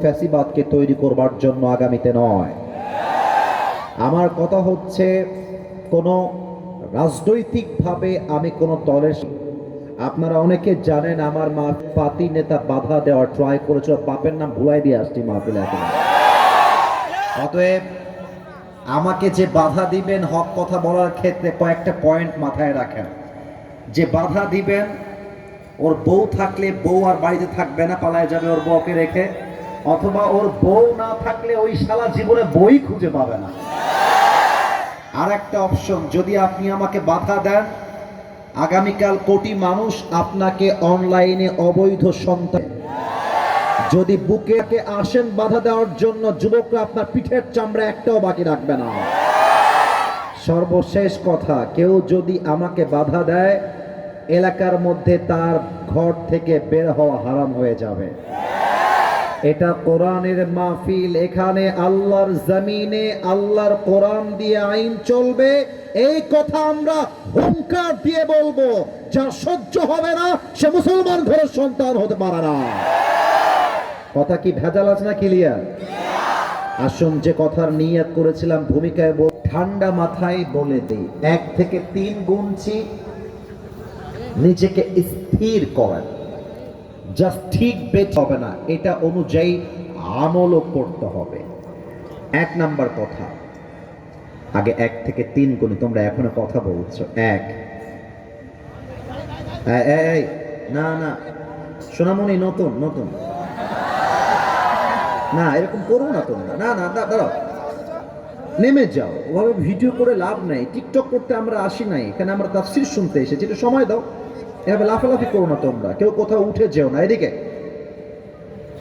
ফ্যাসিবাদকে তৈরি করবার জন্য আগামীতে নয়। আমার কথা হচ্ছে, কোনো রাজনৈতিকভাবে আমি কোনো দলের, আপনারা অনেকে জানেন আমার মা পাতি নেতা বাধা দেওয়ার ট্রাই করেছিল, বাপের নাম ভুলাই দিয়ে আসছি মাহফিলে এখন। অতএব আমাকে যে বাধা দিবেন হক কথা বলার ক্ষেত্রে কয়েকটা পয়েন্ট মাথায় রাখেন। যে বাধা দিবেন, ওর বউ থাকলে বউ আর বাড়িতে থাকবে না, পালায় যাবে ওর বউকে রেখে, অথবা ওর বউ না থাকলে ওই শালা জীবনে বই খুঁজে পাবে না। আর একটা অপশন, যদি আপনি আমাকে বাধা দেন, আগামীকাল কোটি মানুষ আপনাকে অনলাইনে অবৈধ সন্তান, যদি বুকে আসেন বাধা দেওয়ার জন্য, যুবকরা আপনার পিঠের চামড়া একটাও বাকি রাখবে না। সর্বশেষ কথা, কেউ যদি আমাকে বাধা দেয়, এলাকার মধ্যে তার ঘর থেকে বের হওয়া হারাম হয়ে যাবে। এটা কোরআনের মাহফিল, এখানে আল্লাহর জমিনে আল্লাহর কোরআন দিয়ে আইন চলবে, এই কথা আমরা হুঙ্কার দিয়ে বলবো। যা সহ্য হবে না সে মুসলমান ঘরের সন্তান হতে পারে না। কথা কি ভেজাল আছে না ক্লিয়ার? আসুন, যে কথার নিয়ত করেছিলাম ভূমিকায় ঠান্ডা মাথায় বলে দিই, 1 থেকে 3 গুনছি, নিজেকে স্থির করেন। জাস্ট ঠিক বেচ হবে না, এটা অনুযায়ী আমলও করতে হবে। 1 নাম্বার কথা, আগে 1 থেকে 3 গুনি, তোমরা এখনো কথা বলছো। 1, এই না না সোনামণি, নতুন নতুন না, এরকম করো না তোমরা, না না দাঁড়াও, নেমে যাও। ওভাবে ভিডিও করে লাভ নাই, টিকটক করতে আমরা আসি নাই এখানে, আমরা তাফসীর শুনতে এসেছি, একটু সময় দাও। এভাবে লাফালাফি করো না তোমরা, কেউ কোথাও উঠে যেও না। এদিকে